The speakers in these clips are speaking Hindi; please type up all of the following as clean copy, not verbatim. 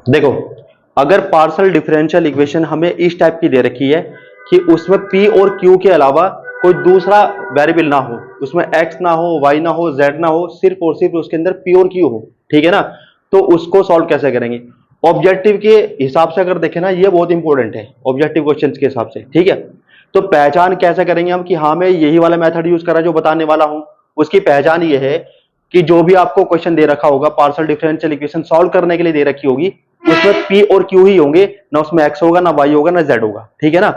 देखो, अगर पार्शियल डिफरेंशियल इक्वेशन हमें इस टाइप की दे रखी है कि उसमें p और q के अलावा कोई दूसरा वेरिएबल ना हो, उसमें x ना हो, y ना हो, z ना हो, सिर्फ और सिर्फ उसके अंदर p और q हो, ठीक है ना। तो उसको सॉल्व कैसे करेंगे? ऑब्जेक्टिव के हिसाब से अगर देखें ना, ये बहुत इंपॉर्टेंट है ऑब्जेक्टिव क्वेश्चंस के हिसाब से, ठीक है। तो पहचान कैसे करेंगे हम कि हाँ मैं यही वाला मेथड यूज करा जो बताने वाला हूं। उसकी पहचान ये है कि जो भी आपको क्वेश्चन दे रखा होगा, पार्शियल डिफरेंशियल इक्वेशन सॉल्व करने के लिए दे रखी होगी, उसमें p और q ही होंगे, ना उसमें x होगा, ना y होगा, ना z होगा, ठीक है ना।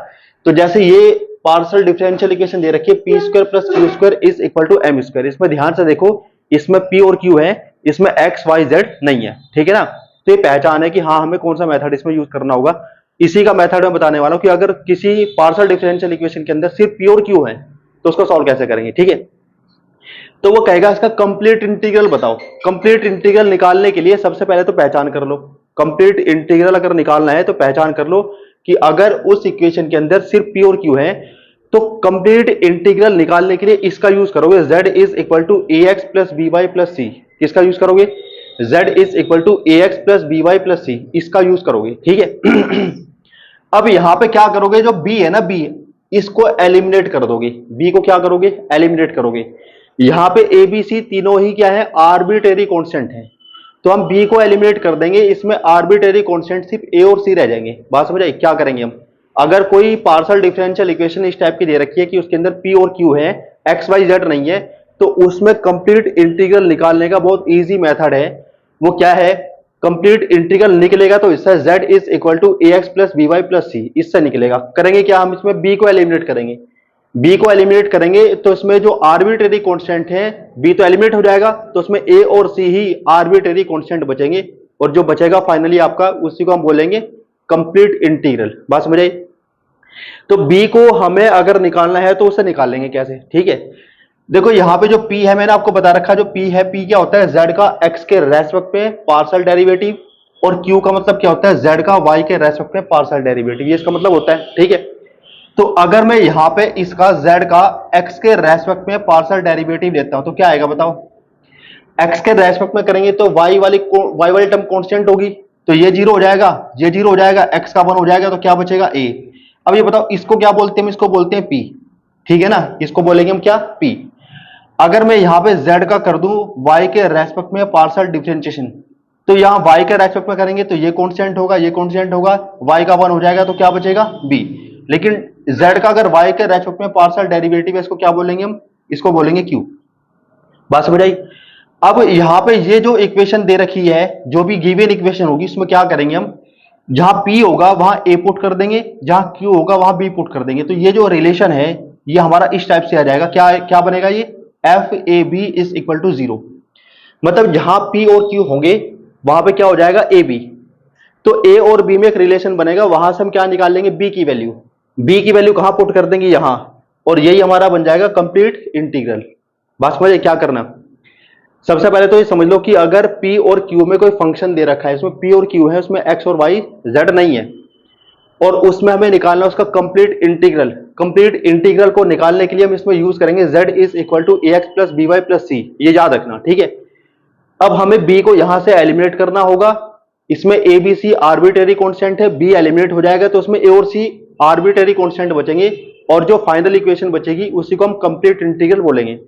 तो जैसे ये पार्शियल डिफरेंशियल इक्वेशन दे रखी है p square plus q square is equal to m square, इसमें ध्यान से देखो, इसमें p और q है, इसमें x y z नहीं है, ठीक है ना। तो ये पहचान है कि हाँ हमें कौन सा मेथड इसमें यूज करना होगा। इसी का मेथड मैं बताने वाला हूं कि अगर किसी पार्शियल डिफरेंशियल इक्वेशन के अंदर सिर्फ p और q है तो उसको सॉल्व कैसे करेंगे, ठीक है। तो वो कहेगा इसका कंप्लीट इंटीग्रल बताओ। कंप्लीट इंटीग्रल निकालने के लिए सबसे पहले तो पहचान कर लो। कंप्लीट इंटीग्रल अगर निकालना है तो पहचान कर लो कि अगर उस इक्वेशन के अंदर सिर्फ p और q है तो कंप्लीट इंटीग्रल निकालने के लिए इसका यूज करोगे, z is equal to a x plus b y plus c. किसका यूज करोगे? z is equal to a x plus b y plus c, इसका यूज करोगे, ठीक है। अब यहां पे क्या करोगे, जो b है ना, b इसको एलिमिनेट कर दोगे। b को क्या करोगे? एलिमिनेट करोगे। यहां पे ए बी सी तीनों ही क्या है? आर्बिट्रेरी कांस्टेंट है। तो हम b को एलिमिनेट कर देंगे, इसमें आर्बिट्रेरी कांस्टेंट सिर्फ a और c रह जाएंगे। बात समझ आई? क्या करेंगे हम, अगर कोई पार्शियल डिफरेंशियल इक्वेशन इस टाइप की दे रखी है कि उसके अंदर p और q है, x y z नहीं है, तो उसमें कंप्लीट इंटीग्रल निकालने का बहुत इजी मेथड है। वो क्या है? कंप्लीट इंटीग्रल निकलेगा तो इससे z is equal to a x plus b y plus c, इससे निकलेगा। करेंगे क्या हम इसमें? b को एलिमिनेट करेंगे। b को एलिमिनेट करेंगे तो इसमें जो आर्बिट्रेरी कांस्टेंट है, b तो एलिमिनेट हो जाएगा, तो उसमें a और c ही आर्बिट्रेरी कांस्टेंट बचेंगे, और जो बचेगा फाइनली आपका, उसी को हम बोलेंगे कंप्लीट इंटीग्रल। बात समझ आई? तो b को हमें अगर निकालना है तो उसे निकालेंगे कैसे, ठीक है। देखो यहां पे जो p है, मैंने आपको बता रखा, जो p है, p क्या होता है? z का x के रेस्पेक्ट में पार्शियल डेरिवेटिव, और q का मतलब क्या होता है? z का y के रेस्पेक्ट में पार्शियल डेरिवेटिव, ये इसका मतलब होता है, ठीक है। तो अगर मैं यहां पे इसका z का x के रेस्पेक्ट में पार्शियल डेरिवेटिव लेता हूं तो क्या आएगा बताओ? x के रेस्पेक्ट में करेंगे तो y वाली टर्म कांस्टेंट होगी, तो ये जीरो हो जाएगा, ये जीरो हो जाएगा, x का 1 हो जाएगा, तो क्या बचेगा? a। अब ये बताओ इसको क्या बोलते हैं? हम इसको बोलते हैं p, ठीक है ना। इसको बोलेंगे हम क्या? p। अगर मैं यहां पे z का कर दूं y के रेस्पेक्ट में पार्शियल डिफरेंशिएशन, तो यहां y के रेस्पेक्ट में करेंगे तो ये कांस्टेंट होगा, ये कांस्टेंट होगा, y का 1 हो जाएगा, तो क्या बचेगा? b। लेकिन z का अगर y के रेस्पेक्ट में पार्शियल डेरिवेटिव है, इसको क्या बोलेंगे हम? इसको बोलेंगे q। बात समझ आई? अब यहां पे ये जो इक्वेशन दे रखी है, जो भी गिवन इक्वेशन होगी, इसमें क्या करेंगे हम? जहां p होगा वहां a पुट कर देंगे, जहां q होगा वहां b पुट कर देंगे। तो ये जो रिलेशन है ये हमारा इस टाइप से आ जाएगा। क्या क्या बनेगा ये? F a b is equal to 0। मतलब जहां p और q होंगे वहां पे क्या हो जाएगा? A b. तो a और b में एक रिलेशन बनेगा, वहां से हम क्या निकाल लेंगे? b की वैल्यू। b की वैल्यू कहां पुट कर देंगे? यहां। और यही हमारा बन जाएगा कंप्लीट इंटीग्रल। बात समझिए क्या करना। सबसे पहले तो ये समझ लो कि अगर p और q में कोई फंक्शन दे रखा है, इसमें p और q है, उसमें x और y z नहीं है, और उसमें हमें निकालना उसका कंप्लीट इंटीग्रल। कंप्लीट इंटीग्रल को निकालने के लिए हम इसमें यूज करेंगे z is equal to a x plus b y plus c, ये याद रखना, ठीक है। अब हमें b को यहां से एलिमिनेट करना होगा। इसमें a b c arbitrary constant है, b एलिमिनेट हो जाएगा तो उसमें a और c आर्बिट्रेरी कांस्टेंट बचेंगे, और जो फाइनल इक्वेशन बचेगी उसी को हम कंप्लीट इंटीग्रल बोलेंगे।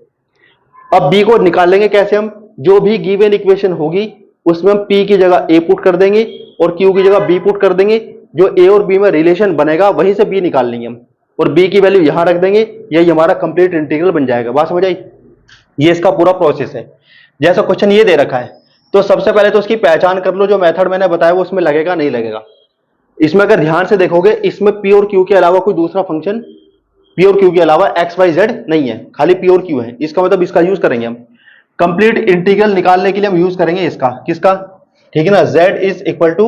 अब b को निकालेंगे कैसे हम? जो भी गिवन इक्वेशन होगी उसमें हम p की जगह a पुट कर देंगे और q की जगह b पुट कर देंगे। जो a और b में रिलेशन बनेगा वहीं से b निकाल लेंगे हम, और b की वैल्यू यहां रख देंगे, यही हमारा कंप्लीट इंटीग्रल बन जाएगा। बात समझ आई? ये इसका पूरा प्रोसेस है। जैसा क्वेश्चन ये दे रखा है, तो सबसे पहले तो उसकी पहचान कर लो, जो मेथड मैंने बताया वो उसमें लगेगा नहीं लगेगा। इसमें अगर ध्यान से देखोगे, इसमें p और q के अलावा कोई दूसरा फंक्शन, p और q के अलावा x y z नहीं है, खाली p और q है। इसका मतलब इसका यूज करेंगे हम कंप्लीट इंटीग्रल निकालने के लिए, हम यूज करेंगे इसका, किसका? ठीक है ना, z is equal to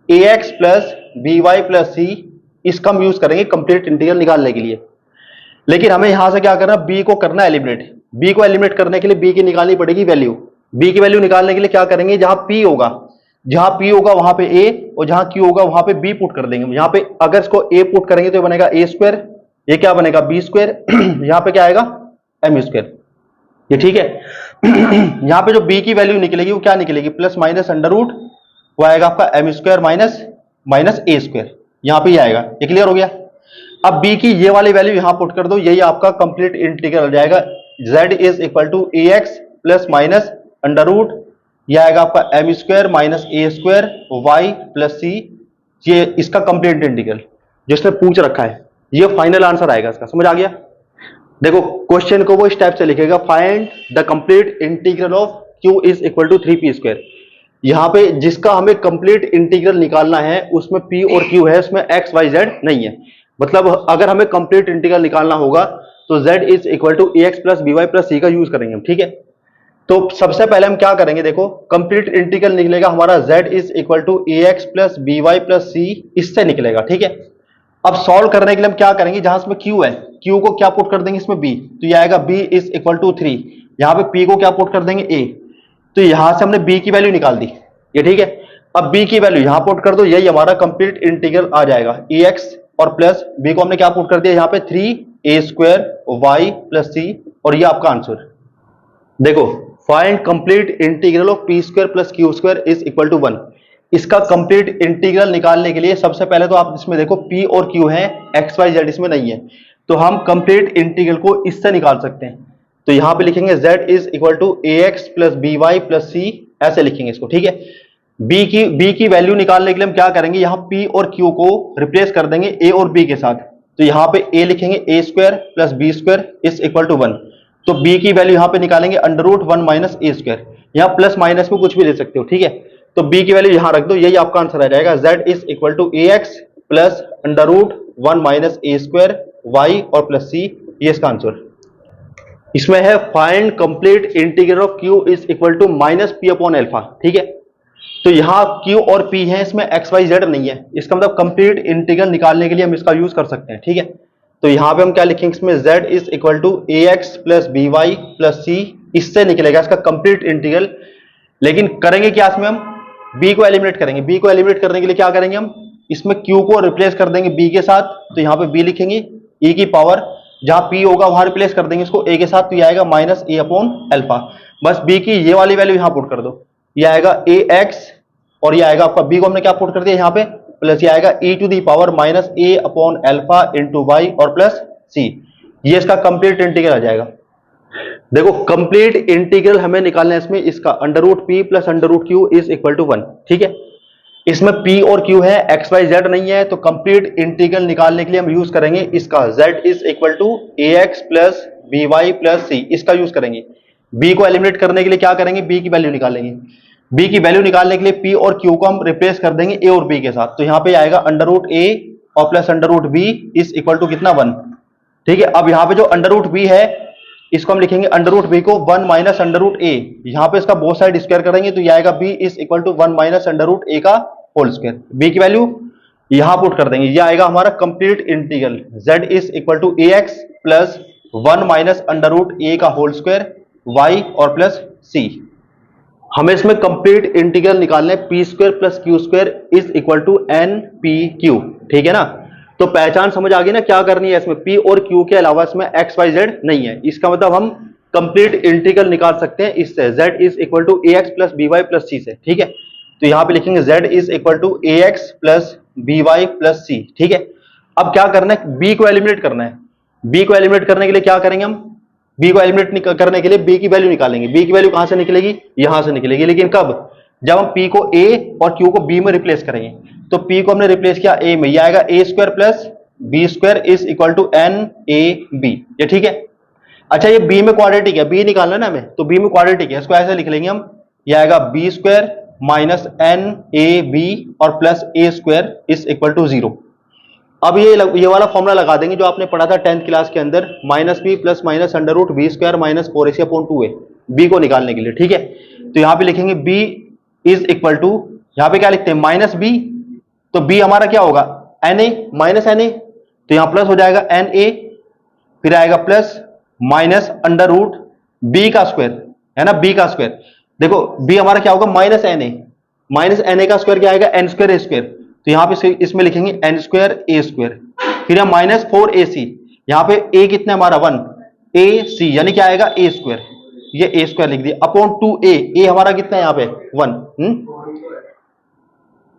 a x plus b y plus c, इसका हम यूज करेंगे कंप्लीट इंटीग्रल निकालने के लिए। लेकिन हमें यहां से क्या करना? b को करना एलिमिनेट। b को एलिमिनेट करने के लिए b की निकालनी पड़ेगी वैल्यू। b की वैल्यू निकालने के लिए क्या करेंगे? जहां p होगा, वहां पे a, और जहां q होगा वहां पे b पुट कर देंगे। यहां पे अगर इसको a पुट करेंगे तो बनेगा a स्क्वायर, ये क्या बनेगा? b स्क्वायर, यहां पे क्या आएगा? m स्क्वायर, ये ठीक है। यहां पे जो b की वैल्यू निकलेगी वो क्या निकलेगी? प्लस माइनस अंडर रूट वो आएगा आपका m square minus a square, यहां पे ही आएगा। ये क्लियर हो गया। अब b की ये वाली वैल्यू यहां पुट कर दो, यही आपका कंप्लीट इंटीग्रल हो जाएगा। z is equal to a x plus minus under root, यह आएगा आपका m square minus a square y plus c, ये इसका कंप्लीट इंटीग्रल जो इसने पूछ रखा है, ये फाइनल आंसर आएगा इसका। समझ आ गया। देखो क्वेश्चन को वो इस टाइप से लिखेगा, find the complete integral of q is equal to 3p square. यहां पे जिसका हमें कंप्लीट इंटीग्रल निकालना है उसमें p और q है, उसमें x y z नहीं है। मतलब अगर हमें कंप्लीट इंटीग्रल निकालना होगा तो z is equal to a x plus b y plus c का यूज करेंगे हम, ठीक है। तो सबसे पहले हम क्या करेंगे, देखो कंप्लीट इंटीग्रल निकलेगा हमारा z is equal to a x plus b y plus c, इससे निकलेगा, ठीक है। अब सॉल्व करने के लिए हम क्या करेंगे, जहां इसमें q है, q को क्या पुट कर देंगे इसमें b, तो ये आएगा b इज इक्वल टू 3, यहां पे p को क्या पुट कर देंगे a, तो यहां से हमने b की वैल्यू निकाल दी, ये ठीक है। अब b की वैल्यू यहां पुट कर दो, यही हमारा कंप्लीट इंटीग्रल आ जाएगा। ax और प्लस b को हमने क्या पुट कर दिया यहाँ पे 3a स्क्वायर y प्लस सी, और ये आपका आंसर। देखो find complete integral of p square plus q square is equal to 1। इसका कंप्लीट इंटीग्रल निकालने के लिए सबसे पहले तो आप इसमें देखो p और q है, x y z इसमें नहीं है, तो हम कंप्लीट इंटीग्रल को इससे निकाल सकते हैं। तो यहां पे लिखेंगे z is equal to a x plus b y plus c, ऐसे लिखेंगे इसको, ठीक है। b की वैल्यू निकालने के लिए हम क्या करेंगे, यहाँ p और q को रिप्लेस कर देंगे a और b के साथ। तो यहाँ पे a लिखेंगे a square plus b square is equal to 1, तो b की वैल्यू यहाँ पे निकालेंगे under root 1 minus a square, यहाँ प्लस माइनस में कुछ भी ले सकते हो, ठीक है। तो b की वैल्यू यहाँ रख दो, यही आपका आंसर आ जाएगा। z is equal to a x plus under root 1 minus a square y और प्लस सी, ये इसका आंसर। इसमें है find complete integral of q is equal to minus p upon alpha, ठीक है। तो यहाँ q और p है, इसमें x y z नहीं है, इसका मतलब कंप्लीट इंटीग्रल निकालने के लिए हम इसका यूज कर सकते हैं, ठीक है। तो यहाँ पे हम क्या लिखेंगे, इसमें z is equal to a x plus b y plus c, इससे निकलेगा इसका कंप्लीट इंटीग्रल। लेकिन करेंगे क्या, इसमें हम b को एलिमिनेट करेंगे। b को एलिमिनेट करने के लिए क्या करेंगे, हम इसमें q को रिप्लेस कर देंगे b के साथ, तो यहाँ पे b लिखेंगे e की पावर, जहां p होगा वहां रिप्लेस कर देंगे इसको a के साथ, तो ये आएगा माइनस ए अपॉन एल्फा। बस b की ये वाली वैल्यू यहाँ पुट कर दो, ये आएगा ए एक्स, और ये आएगा आपका b को हमने क्या पुट कर दिया यहाँ पे, प्लस ये आएगा e to the power minus a upon alpha into y और प्लस सी, ये इसका कंप्लीट इंटीग्रल आ जाएगा। देखो कंप्लीट इंटीग्रल हमें निकालना है इसमें, इसका under root p plus under root q is equal to 1, ठीक है। इसमें p और q है, x y z नहीं है, तो कंप्लीट इंटीग्रल निकालने के लिए हम यूज करेंगे इसका z is equal to a x plus b y plus c, इसका यूज करेंगे। b को एलिमिनेट करने के लिए क्या करेंगे, b की वैल्यू निकालेंगे। b की वैल्यू निकालने के लिए p और q को हम रिप्लेस कर देंगे a और b के साथ, तो यहाँ पे आएगा अंडर रूट a और plus under root b is equal to कितना 1, ठीक है। अब यहाँ पे जो अंडर रूट b है इसको हम लिखेंगे अंडर रूट b को 1 माइनस अंडर रूट a, यहाँ पे इसका बोथ साइड स्क्वायर करेंगे तो ये आएगा b is equal to 1 minus under root a का होल स्क्वायर। b की वैल्यू यहाँ पुट कर देंगे, ये आएगा हमारा complete integral z is equal to a x plus 1 minus under root a का होल स्क्वायर y और प्लस c। हमें इसमें कंप्लीट इंटीग्रल निकालना है, p square plus q square is equal to n p q, ठीक है ना। तो पहचान समझ आ गई ना क्या करनी है, इसमें p और q के अलावा इसमें x y z नहीं है, इसका मतलब हम कंप्लीट इंटीग्रल निकाल सकते हैं इससे, z is equal to a x plus b y plus c से, ठीक है। तो यहाँ पे लिखेंगे z is equal to a x plus b y plus c, ठीक है। अब क्या करना है, b को एलिमिनेट करना है। b को एलिमिनेट करने के लिए क्या करेंगे हम, b को एलिमिनेट करने के लिए b की वैल्यू निकालेंगे। b की वैल्यू कहां से निकलेगी, यहां से निकलेगी, लेकिन कब, जब हम p को a और q को b में रिप्लेस करेंगे। तो p को हमने रिप्लेस किया a में, ये आएगा a square plus b square is equal to n a b, ये ठीक है। अच्छा ये b में क्वाड्रेटिक है, b निकालना है ना हमें, तो b में क्वाड्रेटिक है, इसको ऐसे लिख लेंगे हम, ये आएगा b square minus n a b और plus a square is equal to 0। अब ये वाला फॉर्मूला लगा देंगे जो आपने पढ़ा था 10th क्लास के अंदर, minus b plus minus under root b square minus 4ac upon 2a, b को निकालने के लिए, ठीक है। तो यहाँ पे लिखेंगे b इज इक्वल टू, यहाँ पे क्या लिखते हैं माइनस बी, तो b हमारा क्या होगा na माइनस na, तो यहाँ प्लस हो जाएगा na, फिर आएगा plus minus under root b का स्क्वायर, है ना, b का स्क्वायर। देखो b हमारा क्या होगा माइनस na, माइनस na का स्क्वायर क्या आएगा एन स्क्वायर ए स्क्वायर, तो यहाँ पे इसमें लिखेंगे एन स्क्वायर ए स्क्वायर, फिर हम माइनस 4ac, यहाँ पे a कितना हमारा 1 ac, यानी क्या आएगा ए स्क्वायर, ये ए स्क्वायर लिख दिया अपॉन 2a, a हमारा कितना है यहाँ पे 1,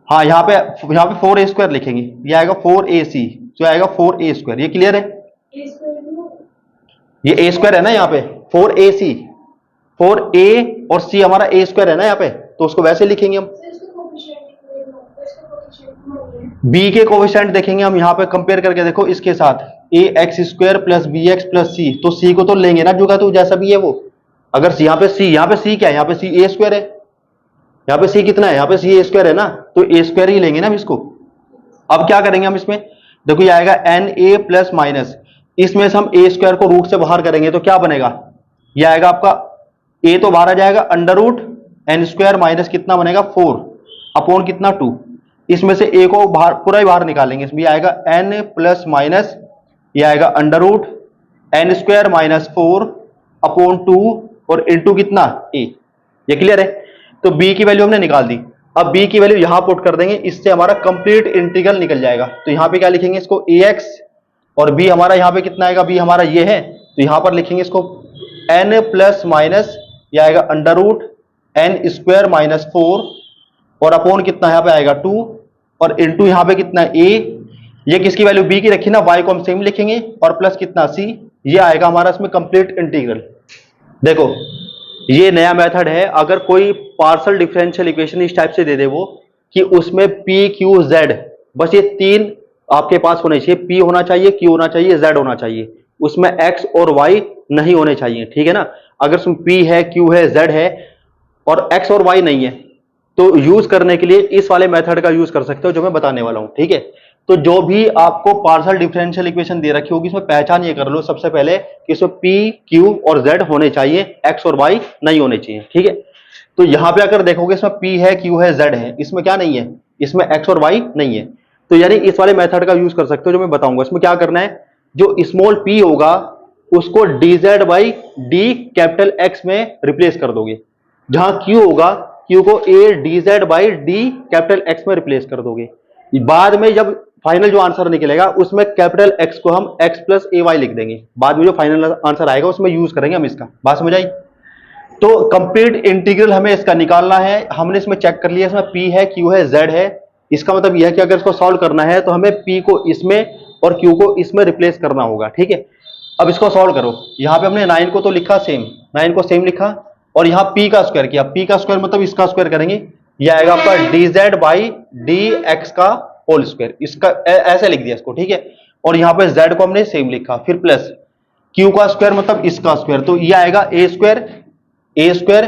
हाँ यहाँ पे 4a² लिखेंगे, ये आएगा 4ac, जो आएगा 4a²। ये क्लियर है? ये a² है ना यहाँ पे, 4ac, 4a और c हमारा a² है ना यहाँ पे, तो उसको वैसे लिखेंगे हम। b के कोफिशिएंट देखेंगे हम यहाँ पे, कंपेयर करके देखो इसके साथ, ax² plus bx plus c, तो c को तो लेंगे ना जुगा, तो जैसा भी है वो। अगर यहाँ पे c क्या है, यहाँ पे c a² है, यहाँ पे c कितना है, यहाँ पे c a² है ना, तो a² ही लेंगे ना हम इसको। अब क्या करेंगे हम इसमें, देखो ये आएगा na प्लस माइनस, इसमें से हम a² को रूट से बाहर करेंगे तो क्या बनेगा, ये आएगा आपका a तो बाहर आ जाएगा, अंडर रूट n² माइनस कितना बनेगा 4 अपॉन कितना 2, इसमें से a को बाहर पूरा ही बाहर निकालेंगे, इसमें आएगा n प्लस माइनस, ये आएगा under root n² minus 4 upon 2 और इंटू कितना a। ये क्लियर है? तो b की वैल्यू हमने निकाल दी। अब b की वैल्यू यहां पुट कर देंगे, इससे हमारा कंप्लीट इंटीग्रल निकल जाएगा। तो यहां पे क्या लिखेंगे इसको, ax, और b हमारा यहां पे कितना आएगा, b हमारा ये है, तो यहां पर लिखेंगे इसको n प्लस माइनस, ये आएगा अंडर रूट n² माइनस 4 और अपॉन कितना यहां पे आएगा 2 और इंटू यहां पे कितना a, ये किसकी वैल्यू b की रखी ना, y को हम सेम लिखेंगे और प्लस कितना c, ये आएगा हमारा इसमें कंप्लीट इंटीग्रल। देखो ये नया मेथड है, अगर कोई पार्शियल डिफरेंशियल इक्वेशन इस टाइप से दे दे वो कि उसमें p q z, बस ये तीन आपके पास होने चाहिए, p होना चाहिए, q होना चाहिए, z होना चाहिए, उसमें x और y नहीं होने चाहिए, ठीक है ना। अगर उसमें p है, q है, z है और x और y नहीं है, तो यूज करने के लिए इस वाले मेथड का यूज कर सकते हो जो मैं बताने वाला हूं, ठीक है। तो जो भी आपको पार्शियल डिफरेंशियल इक्वेशन दे रखी होगी, इसमें पहचान ये कर लो सबसे पहले कि इसमें p, q और z होने चाहिए, x और y नहीं होने चाहिए, ठीक है। तो यहां पे अगर देखोगे इसमें p है, q है, z है, इसमें क्या नहीं है, इसमें x और y नहीं है, तो यानी इस वाले मेथड का यूज कर सकते हो जो मैं बताऊंगा। इसमें क्या करना है, जो स्मॉल p होगा उसको dz by d capital X में रिप्लेस कर दोगे, जहां q होगा q को a dz by d capital X में रिप्लेस कर दोगे। बाद में जब फाइनल जो आंसर निकलेगा उसमें कैपिटल X को हम x प्लस ay लिख देंगे, बाद में जो फाइनल आंसर आएगा उसमें यूज करेंगे हम इसका। बात समझ आई? तो कंप्लीट इंटीग्रल हमें इसका निकालना है। हमने इसमें चेक कर लिया, इसमें p है, q है, z है, इसका मतलब यह है कि अगर इसको सॉल्व करना है तो हमें p को इसमें और q को इसमें रिप्लेस करना होगा, ठीक है। अब इसको सॉल्व करो, यहाँ पे हमने 9 को तो लिखा सेम, 9 को सेम लिखा और यहाँ p का स्क्वायर किया, p का स्क्वायर मतलब इसका स्क्वायर करेंगे, ये आएगा आपका dz बाई dx का होल स्क्वायर, इसका ऐसे लिख दिया इसको, ठीक है। और यहाँ पे z को हमने सेम लिखा, फिर प्लस q का स्क्वायर मतलब इसका स्क्वायर, तो ये आएगा a square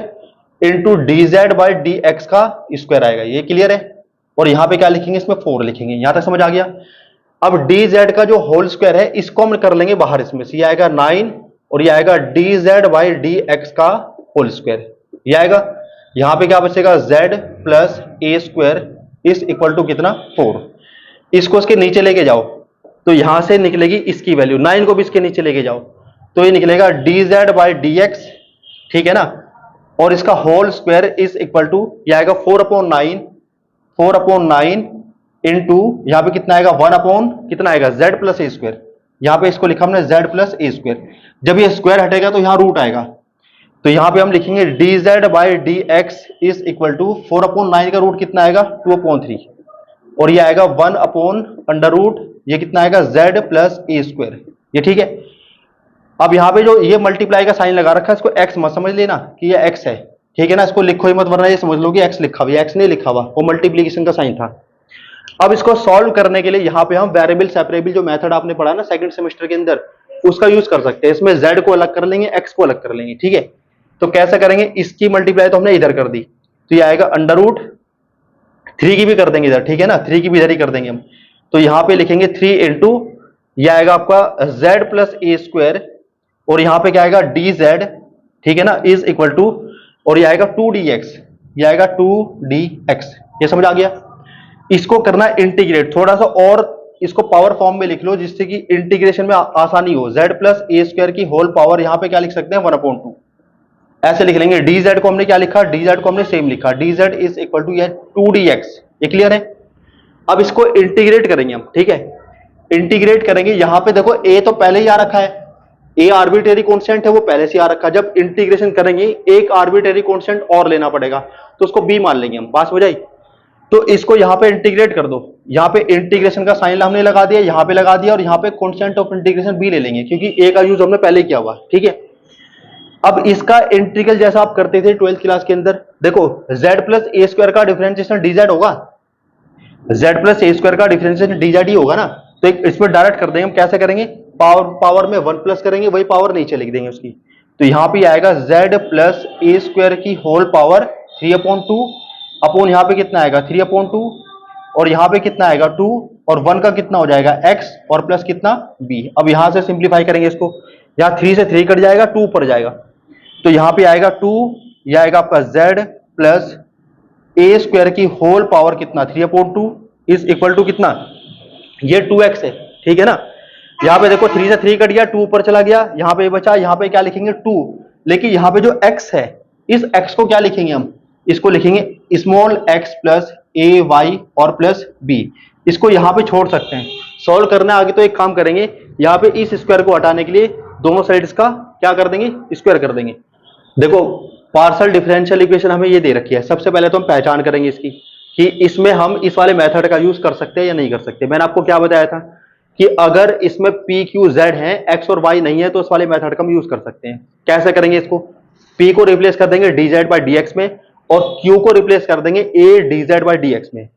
into dz by dx का स्क्वायर आएगा। ये क्लियर है? और यहाँ पे क्या लिखेंगे, इसमें 4 लिखेंगे। यहां तक समझ आ गया? अब dz का जो होल स्क्वायर है इसको हम कर लेंगे बाहर, इसमें से ये आएगा 9 और ये आएगा dz बाई dx का होल स्क्वायर, ये आएगा। यहां पे क्या बचेगा, z plus a square is equal to कितना 4। इसको इसके नीचे लेके जाओ तो यहां से निकलेगी इसकी वैल्यू, 9 को भी इसके नीचे लेके जाओ तो ये निकलेगा dz बाई dx, ठीक है ना। और इसका whole square is equal to ये आएगा 4/9 इंटू यहां पे कितना आएगा 1 कितना आएगा z प्लस ए स्क्वायर। यहां पे इसको लिखा हमने z प्लस ए स्क्वायर, जब ये स्क्वायर हटेगा तो यहां रूट आएगा, तो यहां पे हम लिखेंगे dz by dx is equal to 4/9 का रूट कितना आएगा 2/3 और ये आएगा 1/√, ये कितना आएगा z प्लस ए स्क्वायर, ये ठीक है। अब यहां पे जो ये मल्टीप्लाई का साइन लगा रखा है इसको x मत समझ लेना कि ये x है, ठीक है ना। इसको लिखो ही मत, वरना ये समझ लो कि x लिखा हुआ है, x नहीं लिखा हुआ, वो मल्टीप्लीकेशन का साइन था। अब इसको सॉल्व करने के लिए यहां पे हम वेरिएबल सेपरेबल जो मेथड आपने पढ़ा ना सेकंड सेमेस्टर के अंदर, उसका यूज कर सकते हैं। इसमें z को अलग कर लेंगे, x को अलग कर लेंगे, ठीक है। तो कैसे करेंगे, इसकी मल्टीप्लाई तो हमने इधर कर दी, तो ये आएगा √3 की भी कर देंगे इधर, ठीक है ना, 3 की भी इधर ही कर देंगे हम। तो यहां पे लिखेंगे 3 इंटू ये आएगा आपका z प्लस ए स्क्वायर और यहां पे क्या आएगा dz, ठीक है ना, इज इक्वल टू और ये आएगा 2dx, ये आएगा 2dx। ये समझ आ गया? इसको करना इंटीग्रेट, थोड़ा सा और इसको पावर फॉर्म में लिख लो जिससे कि इंटीग्रेशन में आसानी हो। z प्लस ए स्क्वायर की होल पावर यहां पे क्या लिख सकते हैं 1/2, ऐसे लिख लेंगे। dz को हमने क्या लिखा, dz को हमने सेम लिखा, dz इज इक्वल टू ये 2dx। ये क्लियर है? अब इसको इंटीग्रेट करेंगे हम, ठीक है। इंटीग्रेट करेंगे, यहां पे देखो a तो पहले ही आ रखा है, a आर्बिट्रेरी कांस्टेंट है, वो पहले से आ रखा है। जब इंटीग्रेशन करेंगे एक आर्बिट्रेरी कांस्टेंट और लेना पड़ेगा, तो उसको b मान लेंगे हम। बात समझ आई? तो इसको यहां पे इंटीग्रेट कर दो, यहां पे इंटीग्रेशन का साइन हमने लगा दिया, यहां पे लगा दिया, और यहां पे कांस्टेंट ऑफ इंटीग्रेशन बी ले लेंगे क्योंकि ए का यूज हमने पहले किया हुआ, ठीक है। अब इसका इंटीग्रल जैसा आप करते थे 12th क्लास के अंदर, देखो z प्लस ए स्क्वायर का डिफरेंशिएशन dz होगा, z प्लस ए स्क्वायर का डिफरेंशिएशन dz ही होगा ना। तो इसमें डायरेक्ट कर देंगे हम, कैसे करेंगे, पावर में 1 प्लस करेंगे, वही पावर नीचे लिख देंगे उसकी। तो यहां पे आएगा z प्लस ए स्क्वायर की होल पावर 3/2 अपॉन यहां पे कितना आएगा 3/2, और यहां पे कितना आएगा 2, और 1 का कितना हो जाएगा x, और प्लस कितना b। अब यहां से सिंप्लीफाई करेंगे इसको, यहां 3 से 3 कट जाएगा, 2 ऊपर जाएगा, तो यहां पे आएगा 2, यह आएगा आपका z प्लस ए स्क्वायर की होल पावर कितना 3/2 इज इक्वल टू कितना, ये 2x है, ठीक है ना। यहां पे देखो 3 से 3 कट गया, 2 ऊपर चला गया, यहां पे बचा, यहां पे क्या लिखेंगे 2, लेकिन यहां पे जो x है, इस x को क्या लिखेंगे हम, इसको लिखेंगे small x plus a y और प्लस b। इसको यहां पे छोड़ सकते हैं, सॉल्व करना आगे तो एक काम करेंगे, यहां पे इस स्क्वायर को हटाने के लिए दोनों साइड्स का क्या कर देंगे, स्क्वायर कर देंगे। देखो पार्शियल डिफरेंशियल इक्वेशन हमें ये दे रखी है, सबसे पहले तो हम पहचान करेंगे इसकी कि इसमें हम इस वाले मेथड का यूज कर सकते हैं या नहीं कर सकते। मैंने आपको क्या बताया था कि अगर इसमें पी क्यू जेड है, एक्स और वाई नहीं है, तो इस वाले मेथड का हम यूज कर सकते हैं। कैसे करेंगे इसको, पी को रिप्लेस कर देंगे D Z by D x में, और क्यू को रिप्लेस कर देंगे A D Z by D x में।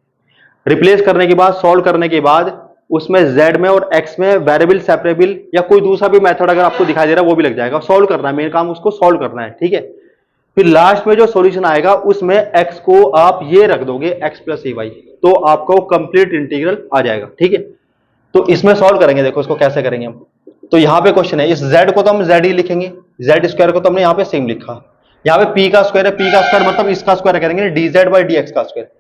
रिप्लेस करने के बाद, सॉल्व करने के बाद उसमें z में और x में वेरिएबल सेपरेबल या कोई दूसरा भी मेथड अगर आपको दिखाई दे रहा है वो भी लग जाएगा। सॉल्व करना है, मेन काम उसको सॉल्व करना है, ठीक है। फिर लास्ट में जो सॉल्यूशन आएगा उसमें x को आप ये रख दोगे x प्लस ए वाई, तो आपको कंप्लीट इंटीग्रल आ जाएगा, ठीक है। तो इसमें सॉल्व करेंगे, देखो इसको कैसे करेंगे हम। तो यहां पे क्वेश्चन है, इस z को तो हम z ही लिखेंगे, z स्क्वायर को तो हमने यहां पे सेम लिखा, यहां पे p का स्क्वायर है, p का स्क्वायर मतलब इसका स्क्वायर करेंगे dz बाई dx का स्क्वायर।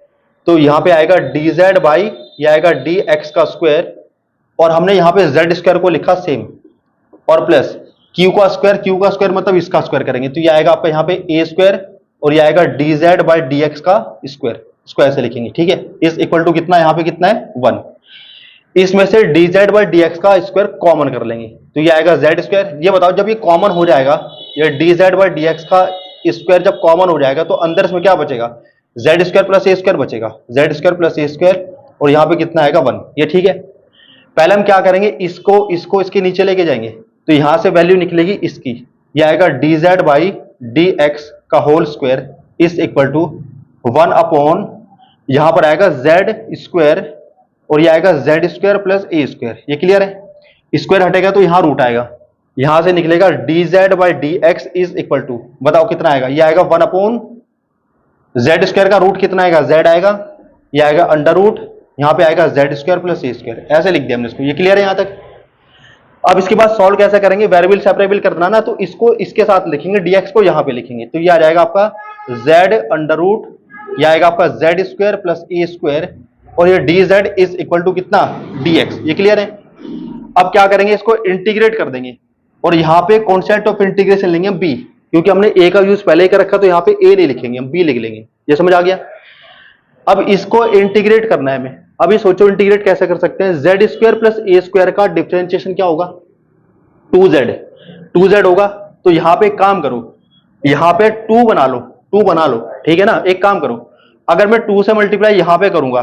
तो यहां पे आएगा dz बाई, ये आएगा dx का स्क्वायर, और हमने यहां पे z स्क्वायर को लिखा सेम, और प्लस q का स्क्वायर मतलब इसका स्क्वायर करेंगे, तो ये आएगा आपका यहां पे a स्क्वायर, और ये आएगा dz बाई dx का स्क्वायर, स्क्वायर से लिखेंगे, ठीक है। इस इक्वल टू कितना, यहां पे कितना है 1, इसमें से dz बाई dx का स्क्वायर कॉमन कर लेंगे, तो ये आएगा z स्क्वायर। ये बताओ जब ये कॉमन हो जाएगा, ये dz बाई dx का स्क्वायर जब कॉमन हो जाएगा तो अंदर इसमें क्या बचेगा, z square plus a square बचेगा, z square plus a square, और यहां पे कितना आएगा 1, ये ठीक है। पहले हम क्या करेंगे, इसको इसके नीचे लेके जाएंगे, तो यहां से वैल्यू निकलेगी इसकी, ये आएगा dz बाई dx का whole square is equal to 1 upon, यहां पर आएगा z स्क्वायर, और ये आएगा z square plus a square. ये क्लियर है, स्क्वायर हटेगा तो यहां रूट आएगा, यहां से निकलेगा dz by dx is equal to, बताओ कितना आएगा, ये आएगा 1 अपॉन z स्क्वायर का रूट कितना आएगा, z आएगा, ये आएगा अंडर रूट, यहां पे आएगा z square plus a square, ऐसे लिख दिया हमने इसको। ये क्लियर है यहां तक। अब इसके बाद सॉल्व कैसे करेंगे, वेरिएबल सेपरेबल करना ना, तो इसको इसके साथ लिखेंगे, dx को यहां पे लिखेंगे, तो ये आ जाएगा आपका z अंडर रूट, ये आएगा आपका z square plus a square, और ये dz इज इक्वल टू कितना dx। ये क्लियर है। अब क्या करेंगे, इसको इंटीग्रेट कर देंगे, और यहां पे कॉन्सेप्ट ऑफ इंटीग्रेशन लेंगे हम b, क्योंकि हमने a का यूज पहले ही कर रखा, तो यहां पे a नहीं लिखेंगे हम, b लिख लेंगे। ये समझ आ गया। अब इसको इंटीग्रेट करना है हमें। अभी सोचो इंटीग्रेट कैसे कर सकते हैं, z square plus a square का डिफरेंशिएशन क्या होगा, 2z होगा। तो यहां पे एक काम करो, यहां पे 2 बना लो, ठीक है ना। एक काम करो, अगर मैं 2 से मल्टीप्लाई यहां पे करूंगा,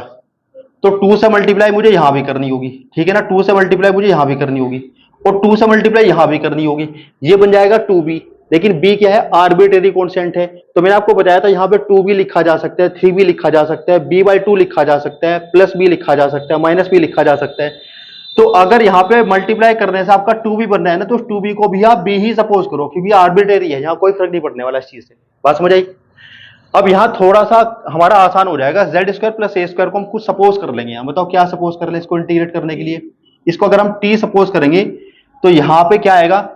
तो 2 से मल्टीप्लाई मुझे यहां भी करनी होगी, ठीक है ना। 2 से मल्टीप्लाई मुझे यहां भी करनी होगी, और 2 से मल्टीप्लाई यहां भी करनी होगी, ये बन जाएगा 2b। लेकिन b क्या है, आर्बिट्रेरी कांस्टेंट है, तो मैंने आपको बताया था यहां पे 2b लिखा जा सकता है, 3b लिखा जा सकता है, b/2 लिखा जा सकता है, प्लस b लिखा जा सकता है, माइनस b लिखा जा सकता है। तो अगर यहाँ पे मल्टीप्लाई करने से आपका 2b बनना है ना, तो 2b को भी आप b ही सपोज करो, क्योंकि आर्बिट्रेरी है, यहाँ कोई फर्क नहीं पड़ने वाला इस चीज से। बात समझ आई। अब यहाँ थोड़ा सा हमारा आसान हो जाएगा, z square plus a square को हम कुछ सपोज कर लेंगे। बताओ क्या सपोज कर ले इसको इंटीग्रेट करने के लिए। इसको अगर हम t सपोज करेंगे, तो यहाँ पे क्या आएगा,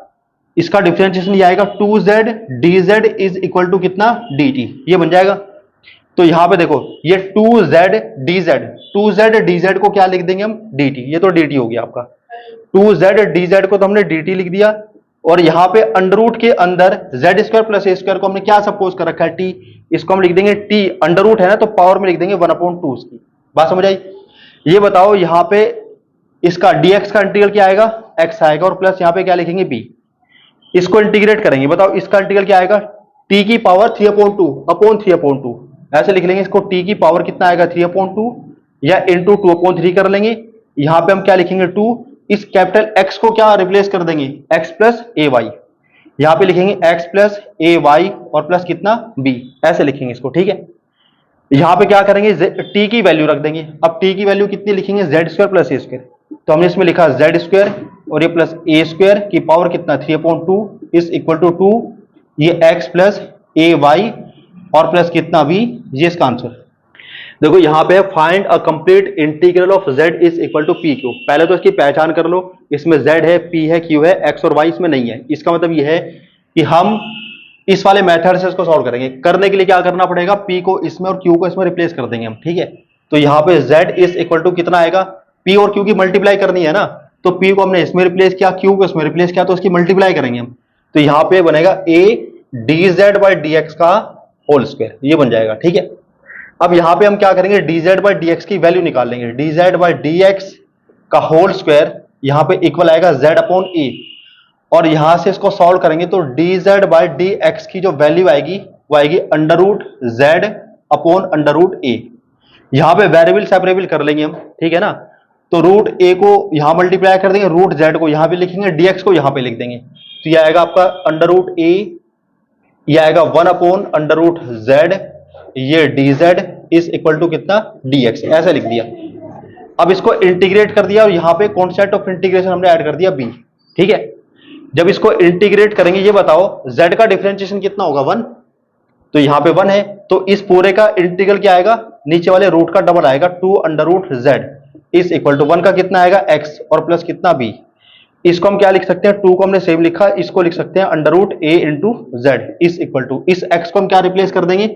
इसका डिफरेंशिएशन ये आएगा 2z dz is equal to कितना dt, ये बन जाएगा। तो यहां पे देखो ये 2z dz को क्या लिख देंगे हम, dt, ये तो dt हो गया आपका। 2z dz को तो हमने dt लिख दिया, और यहां पे अंडर रूट के अंदर z square plus a square को हमने क्या सपोज कर रखा है, t, इसको हम लिख देंगे t, अंडर रूट है ना तो पावर में लिख देंगे 1/2 उसकी। बात समझ आई। ये बताओ यहां पे इसका dx का इंटीग्रल क्या आएगा, x आएगा, और प्लस यहां पे क्या लिखेंगे b। इसको इंटीग्रेट करेंगे, बताओ इसका इंटीग्रल क्या आएगा, t की पावर 3/2 अपॉन 3/2, ऐसे लिख लेंगे इसको, टी की पावर कितना आएगा 3/2 या इंटू 2/3 कर लेंगे। यहां पे हम क्या लिखेंगे 2, इस कैपिटल एक्स को क्या रिप्लेस कर देंगे एक्स प्लस ए वाई, यहां पे लिखेंगे एक्स प्लस ए वाई और प्लस कितना बी, ऐसे लिखेंगे इसको, ठीक है। यहां पे क्या करेंगे टी की वैल्यू रख देंगे। अब टी की वैल्यू कितनी लिखेंगे z² प्लस ए स्क्वायर, तो हमने इसमें लिखा z² और ये प्लस ए स्क्वायर की पावर कितना 3/2 इज इक्वल टू 2, ये x प्लस ए वाई और प्लस कितना b, ये इसका आंसर। देखो यहां पे find a complete integral of z is equal to p q. पहले तो इसकी पहचान कर लो, इसमें z है, p है, q है, x और y इसमें नहीं है। इसका मतलब यह है कि हम इस वाले मेथड से इसको सॉल्व करेंगे। करने के लिए क्या करना पड़ेगा, p को इसमें और q को इसमें रिप्लेस कर देंगे हम, ठीक है। तो यहाँ पे z इज इक्वल टू कितना आएगा, p और q की मल्टीप्लाई करनी है ना, तो p को हमने इसमें रिप्लेस किया, q को इसमें रिप्लेस किया, तो इसकी मल्टीप्लाई करेंगे हम। तो यहाँ पे बनेगा a dz बाई dx का होल स्क्वायर, ये बन जाएगा, ठीक है। अब यहां पे हम क्या करेंगे dz बाई dx की वैल्यू निकाल लेंगे। dz बाई dx का होल स्क्वायर यहां पे इक्वल आएगा z अपॉन ए, और यहां से इसको सॉल्व करेंगे तो dz बाई dx की जो वैल्यू आएगी वो आएगी under root z upon under root a. यहां पे वेरिएबल सेपरेबल कर लेंगे हम, ठीक है ना। तो रूट ए को यहां मल्टीप्लाई कर देंगे, रूट z को यहां पे लिखेंगे, dx को यहां पे लिख देंगे। तो ये आएगा आपका अंडर रूट ए, ये आएगा 1 अपॉन अंडर रूट z, ये dz इज इक्वल टू कितना dx, ऐसे लिख दिया। अब इसको इंटीग्रेट कर दिया और यहां पे कॉन्सेप्ट ऑफ इंटीग्रेशन हमने ऐड कर दिया b, ठीक है। जब इसको इंटीग्रेट करेंगे ये बताओ z का डिफरेंशिएशन कितना होगा 1, तो यहां पे 1 है, तो इस पूरे का इंटीग्रल क्या आएगा, नीचे वाले रूट का डबल आएगा 2 under root z is equal to 1 का कितना आएगा x और प्लस कितना b। इसको हम क्या लिख सकते हैं, 2 को हमने सेम लिखा, इसको लिख सकते हैं under root a into z is equal to, इस x को हम क्या रिप्लेस कर देंगे,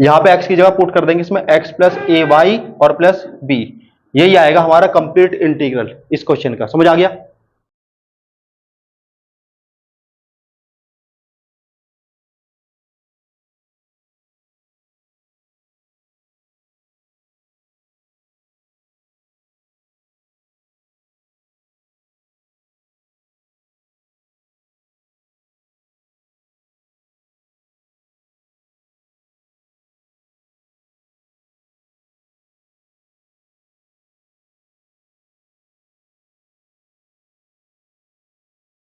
यहां पे x की जगह पुट कर देंगे इसमें x प्लस ए वाई और प्लस b। यही आएगा हमारा कंप्लीट इंटीग्रल इस क्वेश्चन का। समझ आ गया।